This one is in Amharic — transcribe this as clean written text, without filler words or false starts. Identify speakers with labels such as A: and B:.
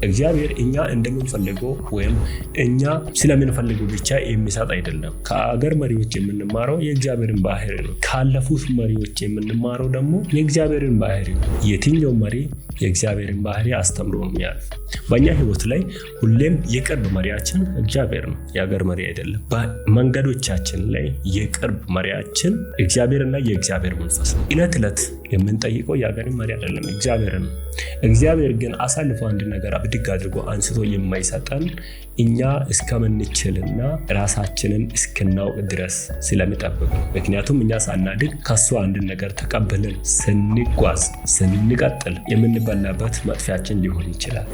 A: እግዚአብሔር እኛ እንደምንፈልገው ወይም እኛ ስለምንፈልገው ብቻ የሚሰጥ አይደለም። ከአገር መሪዎች የምንማረው የእግዚአብሔርን ባህሪ ነው። ካለፉት መሪዎች የምንማረው ደግሞ የእግዚአብሔርን ባህሪ ነው። የትኛው መሪ የእግዚአብሔርን ባህሪ አስተምሮ ነው የሚያልፍ። በእኛ ህይወት ላይ ሁሌም የቅርብ መሪያችን እግዚአብሔር ነው፣ የአገር መሪ አይደለም። በመንገዶቻችን ላይ የቅርብ መሪያችን እግዚአብሔርና የእግዚአብሔር መንፈስ ነው። ዕለት ዕለት የምንጠይቀው የአገርን መሪ አይደለም፣ እግዚአብሔርን ነው። እግዚአብሔር ግን አሳልፎ አንድ ነገር ብድግ አድርጎ አንስቶ የማይሰጠን እኛ እስከምንችልና ራሳችንን እስክናውቅ ድረስ ስለሚጠብቅ ነው። ምክንያቱም እኛ ሳናድግ ከሱ አንድ ነገር ተቀብለን ስንጓዝ ስንቀጥል የምንበላበት መጥፊያችን ሊሆን ይችላል።